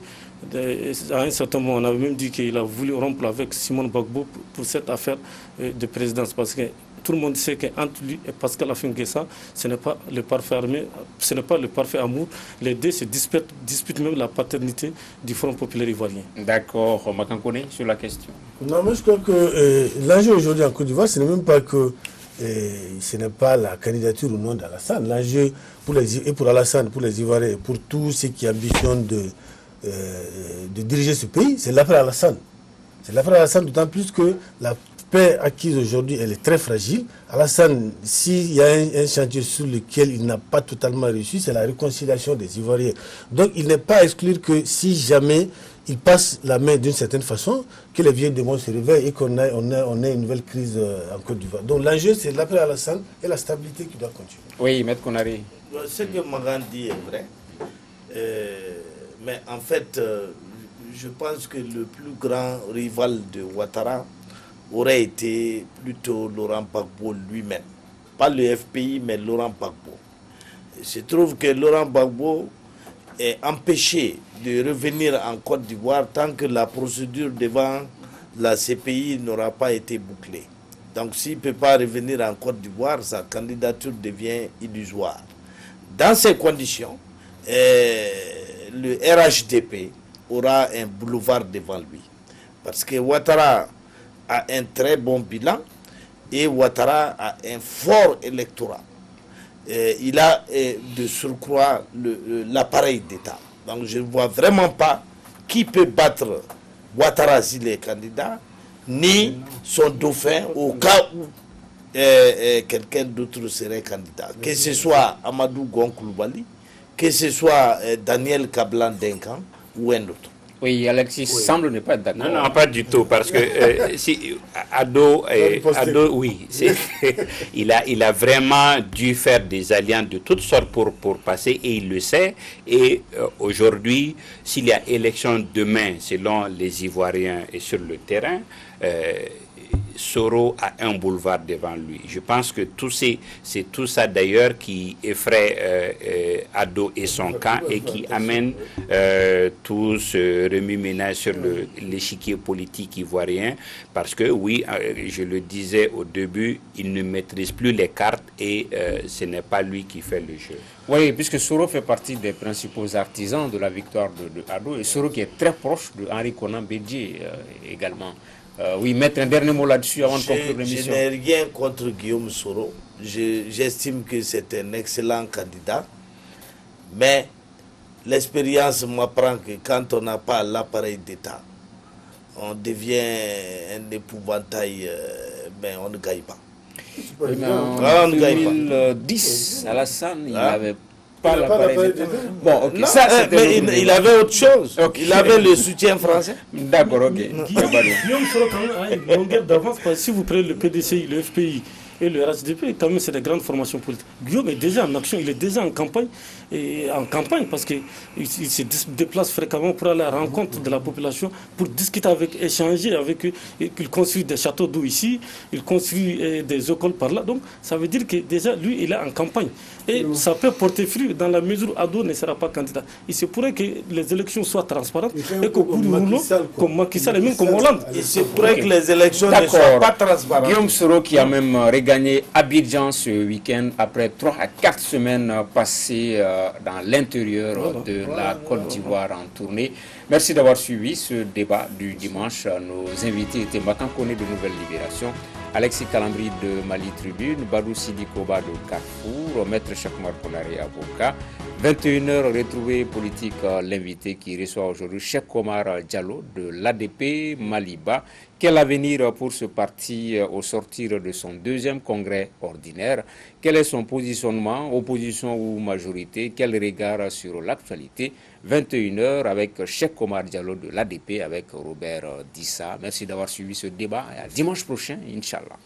à un certain moment, on avait même dit qu'il a voulu rompre avec Simone Gbagbo pour cette affaire de présidence. Parce que tout le monde sait qu'entre lui et Pascal Affi-N'Guessa, ce n'est pas le parfait amour. Les deux se disputent même la paternité du Front populaire ivoirien. D'accord, Makankone, sur la question. Non, mais je crois que l'enjeu aujourd'hui en Côte d'Ivoire, ce n'est même pas que ce n'est pas la candidature ou non d'Alassane. L'enjeu pour Alassane, pour les Ivoiriens et pour tous ceux qui ambitionnent de diriger ce pays, c'est l'affaire Alassane. C'est l'affaire Alassane, d'autant plus que la paix acquise aujourd'hui, elle est très fragile. Alassane, s'il y a un chantier sur lequel il n'a pas totalement réussi, c'est la réconciliation des Ivoiriens. Donc il n'est pas à exclure que si jamais il passe la main d'une certaine façon, que les vieux démons se réveillent et qu'on ait une nouvelle crise en Côte d'Ivoire. Donc l'enjeu, c'est l'après Alassane et la stabilité qui doit continuer. Oui, Maître Konaré. Ce que Magan dit est vrai. Mais en fait, je pense que le plus grand rival de Ouattara aurait été plutôt Laurent Gbagbo lui-même. pas le FPI, mais Laurent Gbagbo. Il se trouve que Laurent Gbagbo est empêché de revenir en Côte d'Ivoire tant que la procédure devant la CPI n'aura pas été bouclée. Donc s'il ne peut pas revenir en Côte d'Ivoire, sa candidature devient illusoire. Dans ces conditions, le RHDP aura un boulevard devant lui. Parce que Ouattara a un très bon bilan et Ouattara a un fort électorat. Il a de surcroît l'appareil d'État. Donc je ne vois vraiment pas qui peut battre Ouattara s'il est candidat, ni son dauphin au cas où quelqu'un d'autre serait candidat. Que ce soit Amadou Gon Coulibaly, que ce soit Daniel Kablan Denkan ou un autre. Oui, Alexis semble ne pas être d'accord. Non, non, pas du tout, parce que si Ado, oui, il a vraiment dû faire des alliances de toutes sortes pour passer, et il le sait. Et aujourd'hui, s'il y a élection demain, selon les Ivoiriens et sur le terrain, Soro a un boulevard devant lui. Je pense que c'est tout ça d'ailleurs qui effraie Ado et son camp et qui amène tout ce remue-ménage sur l'échiquier politique ivoirien, parce que oui, je le disais au début, il ne maîtrise plus les cartes et ce n'est pas lui qui fait le jeu. Oui, puisque Soro fait partie des principaux artisans de la victoire de Ado, et Soro qui est très proche de Henri Konan Bédié également. Oui, mettre un dernier mot là-dessus avant de conclure l'émission. Je n'ai rien contre Guillaume Soro. J'estime que c'est un excellent candidat. Mais l'expérience m'apprend que quand on n'a pas l'appareil d'État, on devient un épouvantail, mais on ne gagne pas. En 2010, Alassane, il n'avait pas l'appareil d'État. Bon, ok. Non, ça, mais il avait autre chose. Okay. Il avait le soutien français. D'accord, ok. Guillaume Soro quand même a une longueur d'avance, parce que si vous prenez le PDCI, le FPI et le RHDP, quand même c'est des grandes formations politiques. Guillaume est déjà en action, il est déjà en campagne parce qu'il se déplace fréquemment pour aller à la rencontre de la population, pour discuter avec, échanger avec eux. Il construit des châteaux d'eau ici, il construit des écoles par là. Donc ça veut dire que déjà lui il est en campagne. Et ça peut porter fruit dans la mesure où Ado ne sera pas candidat. Il se pourrait que les élections soient transparentes et qu'au bout du rouleau, comme Macky Sall et même comme Hollande. Il se pourrait que les élections ne soient pas transparentes. Guillaume Soro qui a même regagné Abidjan ce week-end après 3 à 4 semaines passées dans l'intérieur de la Côte d'Ivoire en tournée. Merci d'avoir suivi ce débat du dimanche. Nos invités étaient Makan Kone de Nouvelle Libération, Alexis Kalambri de Mali Tribune, Badou Sidi Koba de Carrefour, Maître Chakmar Polari, avocat. 21h, retrouver politique, l'invité qui reçoit aujourd'hui Cheikh Omar Diallo de l'ADP Maliba. Quel avenir pour ce parti au sortir de son 2e congrès ordinaire? Quel est son positionnement, opposition ou majorité? Quel regard sur l'actualité? 21h avec Cheikh Omar Diallo de l'ADP avec Robert Dissa. Merci d'avoir suivi ce débat et à dimanche prochain, Inch'Allah.